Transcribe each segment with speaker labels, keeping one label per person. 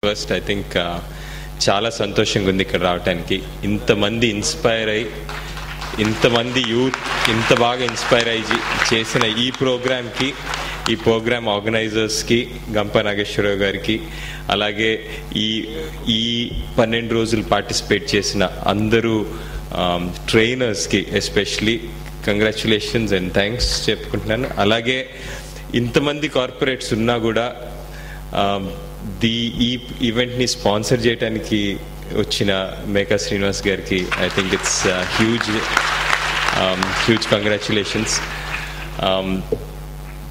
Speaker 1: First I think చాలా సంతోషంగా ఉంది ఇక్కడ రావడానికి. ఇంతమంది ఇన్స్పైర్ అయ్యి, ఇంతమంది యూత్ ఇంత బాగా ఇన్స్పైర్ అయ్యి చేసిన ఈ ప్రోగ్రామ్కి, ఈ ప్రోగ్రామ్ ఆర్గనైజర్స్కి, గంప నాగేశ్వరరావు గారికి, అలాగే ఈ 12 రోజులు పార్టిసిపేట్ చేసిన అందరూ ట్రైనర్స్కి ఎస్పెషలీ కంగ్రాచులేషన్స్ అండ్ థ్యాంక్స్ చెప్పుకుంటున్నాను. అలాగే ఇంతమంది కార్పొరేట్స్ ఉన్నా కూడా ఈ ఈవెంట్ని స్పాన్సర్ చేయడానికి వచ్చిన మేకా శ్రీనివాస్ గారికి I think it's huge congratulations.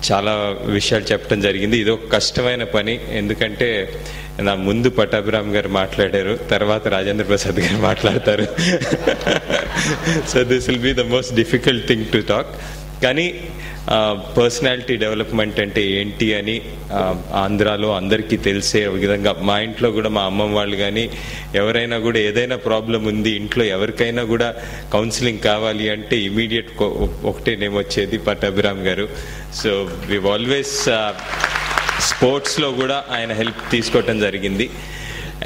Speaker 1: చాలా విషయాలు చెప్పడం జరిగింది. ఇది ఒక కష్టమైన పని, ఎందుకంటే నా ముందు పట్టాభిరామ్ గారు మాట్లాడారు, తర్వాత రాజేంద్ర ప్రసాద్ గారు మాట్లాడతారు. So this will be the most difficult thing to talk. కానీ పర్సనాలిటీ డెవలప్మెంట్ అంటే ఏంటి అని ఆంధ్రాలో అందరికీ తెలిసే విధంగా, మా ఇంట్లో కూడా మా అమ్మమ్మ వాళ్ళు కానీ ఎవరైనా కూడా ఏదైనా ప్రాబ్లం ఉంది ఇంట్లో, ఎవరికైనా కూడా కౌన్సిలింగ్ కావాలి అంటే ఇమీడియట్ ఒకటే నేమ్ వచ్చేది, పట్టాభిరామ్ గారు. సో వి ఆల్వేస్ స్పోర్ట్స్లో కూడా ఆయన హెల్ప్ తీసుకోవటం జరిగింది.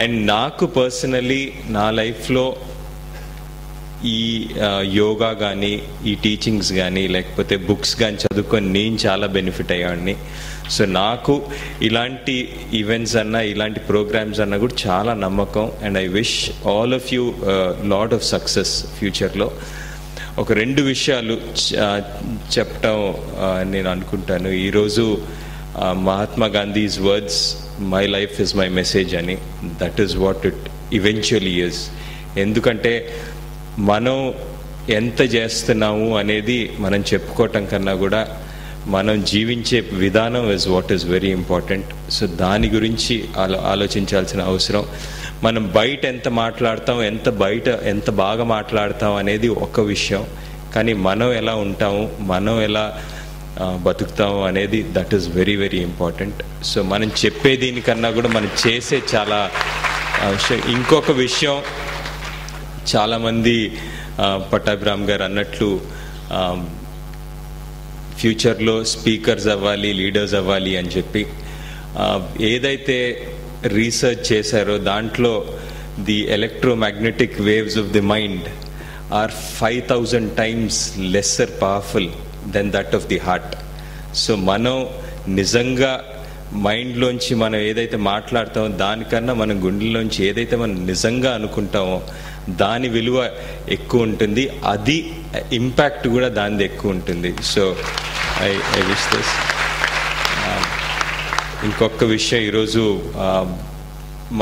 Speaker 1: అండ్ నాకు పర్సనలీ నా లైఫ్లో ఈ యోగా కానీ, ఈ టీచింగ్స్ కానీ, లేకపోతే బుక్స్ కానీ చదువుకొని నేను చాలా బెనిఫిట్ అయ్యాడిని. సో నాకు ఇలాంటి ఈవెంట్స్ అన్నా, ఇలాంటి ప్రోగ్రామ్స్ అన్నా కూడా చాలా నమ్మకం. And I wish all of you lot of success ఫ్యూచర్లో. ఒక 2 విషయాలు చెప్పటం నేను అనుకుంటాను. ఈరోజు Mahatma Gandhi's words, my life is my message అని, that is what it eventually is. ఎందుకంటే మనం ఎంత చేస్తున్నాము అనేది మనం చెప్పుకోవటం కన్నా కూడా మనం జీవించే విధానం is what is very important. So దాని గురించి ఆలోచించాల్సిన అవసరం. మనం బయట ఎంత మాట్లాడతాం, ఎంత బాగా మాట్లాడతాం అనేది ఒక విషయం, కానీ మనం ఎలా ఉంటాము, మనం ఎలా బతుకుతాము అనేది that is very very important. So మనం చెప్పే దీనికన్నా కూడా మనం చేసే చాలా విషయం. ఇంకొక విషయం, చాలామంది పట్టాభిరామ్ గారు అన్నట్లు ఫ్యూచర్లో స్పీకర్స్ అవ్వాలి, లీడర్స్ అవ్వాలి అని చెప్పి ఏదైతే రీసెర్చ్ చేశారో దాంట్లో the electromagnetic waves of the mind are 5000 times lesser powerful then that of the heart. So మనం నిజంగా మైండ్లోంచి మనం ఏదైతే మాట్లాడతామో దానికన్నా మన గుండెల్లోంచి ఏదైతే మనం నిజంగా అనుకుంటామో దాని విలువ ఎక్కువ ఉంటుంది, అది ఇంపాక్ట్ కూడా దానిది ఎక్కువ ఉంటుంది. So I wish this. ఇంకొక విషయం, ఈరోజు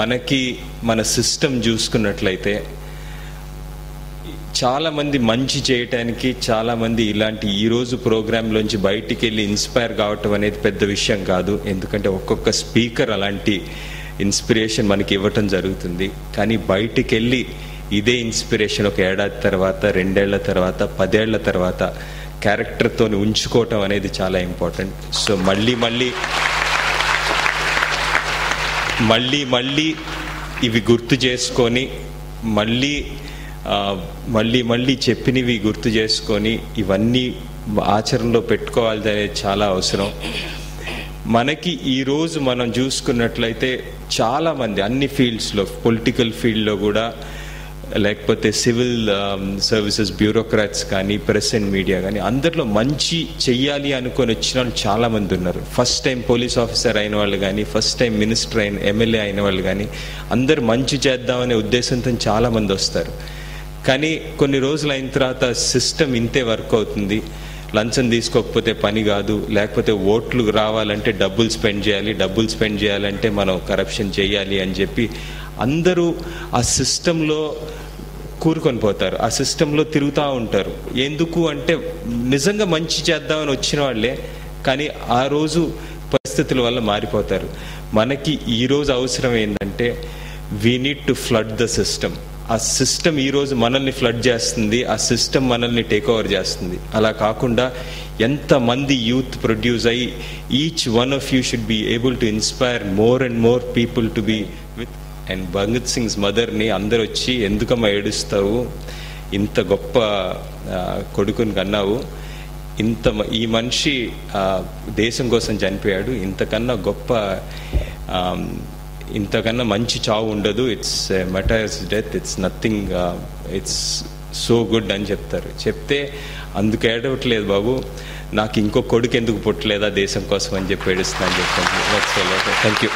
Speaker 1: మనకి మన సిస్టమ్ చూసుకున్నట్లయితే చాలామంది మంచి చేయటానికి, చాలామంది ఇలాంటి ఈరోజు ప్రోగ్రాంలోంచి బయటికి వెళ్ళి ఇన్స్పైర్ కావటం అనేది పెద్ద విషయం కాదు. ఎందుకంటే ఒక్కొక్క స్పీకర్ అలాంటి ఇన్స్పిరేషన్ మనకి ఇవ్వటం జరుగుతుంది. కానీ బయటికి వెళ్ళి ఇదే ఇన్స్పిరేషన్ ఒక ఏడాది తర్వాత, 2 ఏళ్ల తర్వాత, 10 ఏళ్ల తర్వాత క్యారెక్టర్తో ఉంచుకోవటం అనేది చాలా ఇంపార్టెంట్. సో మళ్ళీ ఇవి గుర్తు చేసుకొని, మళ్ళీ చెప్పినవి గుర్తు చేసుకొని ఇవన్నీ ఆచరణలో పెట్టుకోవాలి అనేది చాలా అవసరం. మనకి ఈరోజు మనం చూసుకున్నట్లయితే చాలామంది అన్ని ఫీల్డ్స్లో, పొలిటికల్ ఫీల్డ్లో కూడా, లేకపోతే సివిల్ సర్వీసెస్ బ్యూరోక్రాట్స్ కానీ, ప్రెస్ అండ్ మీడియా కానీ, అందరిలో మంచి చెయ్యాలి అనుకొని వచ్చిన వాళ్ళు చాలామంది ఉన్నారు. ఫస్ట్ టైం పోలీస్ ఆఫీసర్ అయిన వాళ్ళు కానీ, ఫస్ట్ టైం మినిస్టర్ అయిన, ఎమ్మెల్యే అయిన వాళ్ళు కానీ, అందరు మంచి చేద్దామనే ఉద్దేశంతో చాలామంది వస్తారు. కానీ కొన్ని రోజులు అయిన తర్వాత సిస్టమ్ ఇంతే వర్క్ అవుతుంది. లంచం తీసుకోకపోతే పని కాదు, లేకపోతే ఓట్లు రావాలంటే డబ్బులు స్పెండ్ చేయాలంటే మనం కరప్షన్ చేయాలి అని చెప్పి అందరూ ఆ సిస్టంలో కూరుకొని పోతారు, ఆ సిస్టంలో తిరుగుతూ ఉంటారు. ఎందుకు అంటే నిజంగా మంచి చేద్దామని వచ్చిన వాళ్ళే, కానీ ఆ రోజు పరిస్థితుల వల్ల మారిపోతారు. మనకి ఈరోజు అవసరం ఏంటంటే we need to flood the system. ఆ సిస్టమ్ ఈరోజు మనల్ని ఫ్లడ్ చేస్తుంది, ఆ సిస్టమ్ మనల్ని టేక్ ఓవర్ చేస్తుంది. అలా కాకుండా ఎంతమంది యూత్ ప్రొడ్యూస్ అయ్యి each one of you should be able to inspire more and more people to be with. And Bhagat Singh's మదర్ని అందరు వచ్చి, ఎందుకమ్మా ఏడుస్తావు, ఇంత గొప్ప కొడుకుని కన్నావు, ఈ మనిషి దేశం కోసం చనిపోయాడు, ఇంతకన్నా గొప్ప ఇంతకన్నా మంచి చావు ఉండదు, it's matters death, it's nothing, it's so good అని చెప్తే అందుకు ఏడవట్లేదు బాబు, నాకు ఇంకో కొడుకు ఎందుకు పుట్టలేదా దేశం కోసం అని చెప్పి ఏడుస్తున్నా అని చెప్పండి. Thank you.